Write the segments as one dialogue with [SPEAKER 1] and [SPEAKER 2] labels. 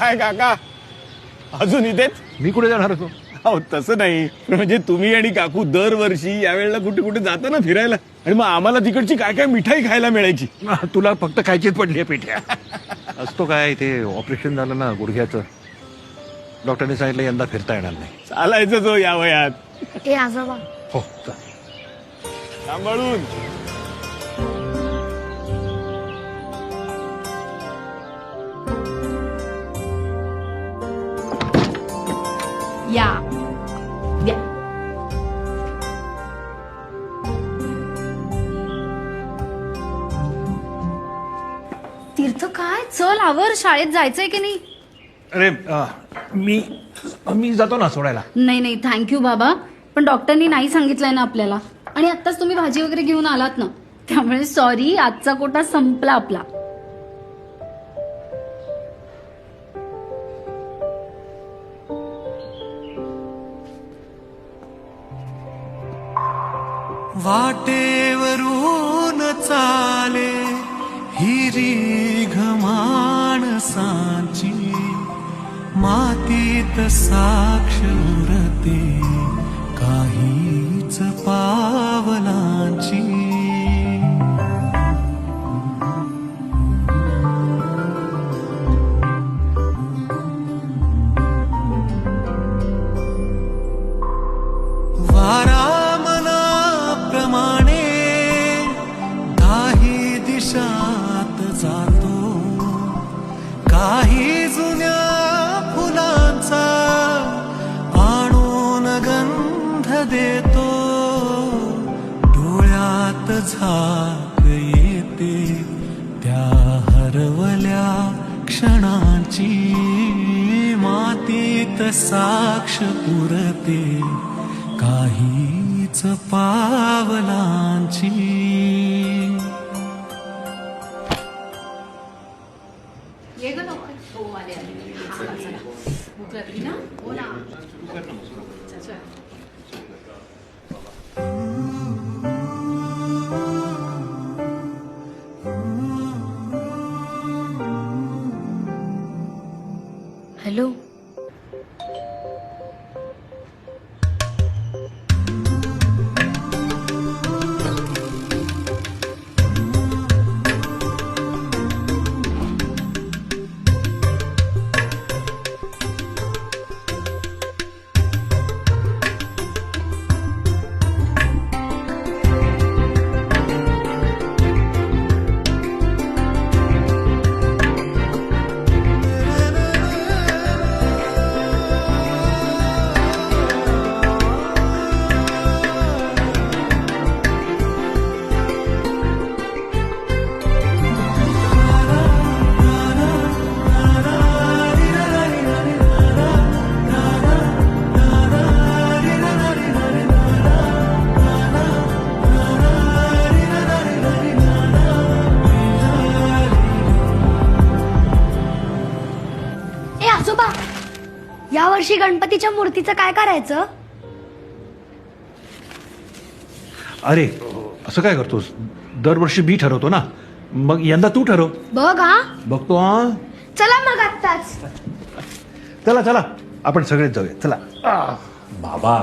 [SPEAKER 1] काय काका अजून इथेच?
[SPEAKER 2] मी कुठे जाणार होतो?
[SPEAKER 1] अहो तसं नाही, म्हणजे तुम्ही आणि काकू दरवर्षी यावेळेला कुठे कुठे जाता ना फिरायला, आणि मग आम्हाला तिकडची काय काय मिठाई खायला मिळायची.
[SPEAKER 2] तुला फक्त खायचीच पडली आहे पेट्या. असतो काय, ते ऑपरेशन झालं ना गुडघ्याचं, डॉक्टरने सांगितलं यंदा फिरता येणार नाही.
[SPEAKER 1] चालायचं जो या वयात.
[SPEAKER 3] ए आजोबा,
[SPEAKER 2] हो चल.
[SPEAKER 1] सांभाळून.
[SPEAKER 3] या या. तीर्थ काय, चल आवर, शाळेत जायचंय की नाही?
[SPEAKER 2] अरे मी जातो ना सोडायला.
[SPEAKER 3] नाही नाही, थँक्यू बाबा, पण डॉक्टरनी नाही सांगितलंय ना आपल्याला, आणि आत्ताच तुम्ही भाजी वगैरे घेऊन आलात ना, त्यामुळे सॉरी, आजचा कोटा संपला आपला.
[SPEAKER 4] वाटेवरून चाले हिरी माणसांची, मातीत साक्ष उरते काहीच पावलांची. वारा मनाप्रमाणे काही दिशात जातो, काही जुन्या फुलांचा आणून गंध देतो. डोळ्यात झाक येते त्या हरवल्या क्षणांची, मातीत साक्ष पुरते काहीच पावलांची.
[SPEAKER 3] हॅलो, यावर्षी गणपतीच्या मूर्तीचं काय करायचं?
[SPEAKER 2] अरे असं काय करतोस, दरवर्षी मी ठरवतो ना, मग यंदा तू ठरव.
[SPEAKER 3] बघ हा,
[SPEAKER 2] बघतो हा.
[SPEAKER 3] चला मग आत्ताच.
[SPEAKER 2] चला चला, आपण सगळेच जाऊया, चला.
[SPEAKER 5] बाबा,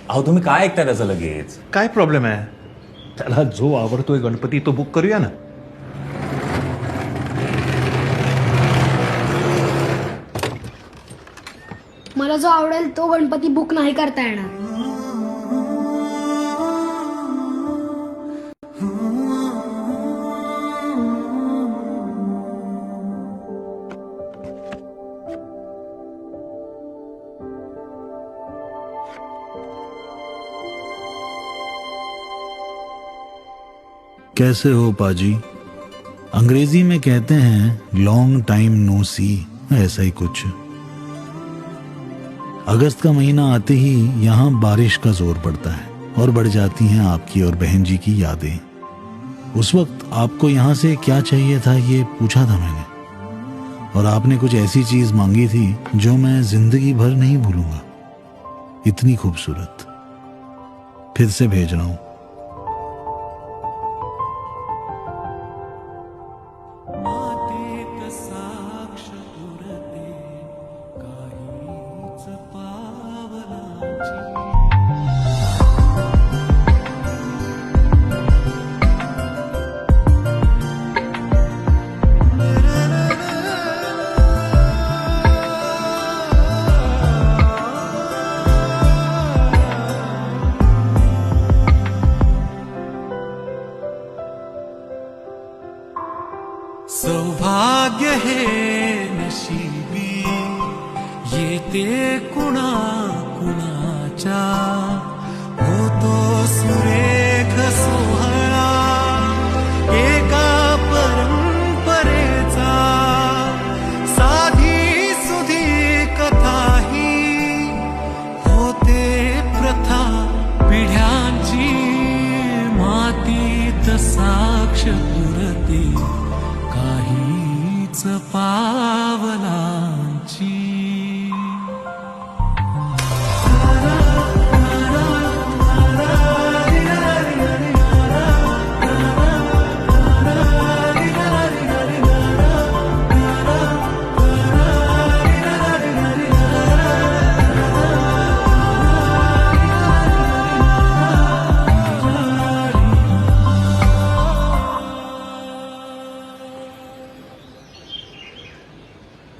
[SPEAKER 5] अहो तुम्ही काय ऐकताय त्याचं लगेच?
[SPEAKER 2] काय प्रॉब्लेम आहे? त्याला जो आवडतोय गणपती तो बुक करूया ना.
[SPEAKER 3] मला जो आवडेल तो गणपती बुक नाही करता येणार.
[SPEAKER 6] कैसे हो पाजी? अंग्रेजी में कहते हैं लॉन्ग टाइम नो सी, ऐसा ही कुछ. अगस्त का महीना आते ही यहाँ बारिश का जोर पड़ता है और बढ़ जाती हैं आपकी और बहन जी की यादें. उस वक्त आपको यहाँ से क्या चाहिए था ये पूछा था मैंने, और आपने कुछ ऐसी चीज मांगी थी जो मैं जिंदगी भर नहीं भूलूंगा. इतनी खूबसूरत. फिर से भेज रहा हूं.
[SPEAKER 4] मातीत साक्ष पुरते सौभाग्य हे नशिबी येते कुणा कुणाच्या, होतो सुरेख सोहळा एका परंपरेचा, साधी सुधी कथाही होते प्रथा पिढ्यांची, मातीत साक्ष पुरते काहीच पावलांची.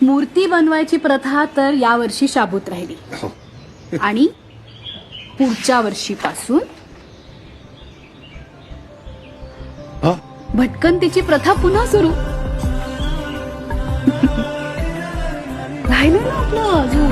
[SPEAKER 3] मूर्ती बनवायची प्रथा तर यावर्षी शाबूत राहिली आणि पुढच्या वर्षीपासून
[SPEAKER 1] हा?
[SPEAKER 3] भटकंतीची प्रथा पुन्हा सुरू. राहिलं ना आपलं अजून.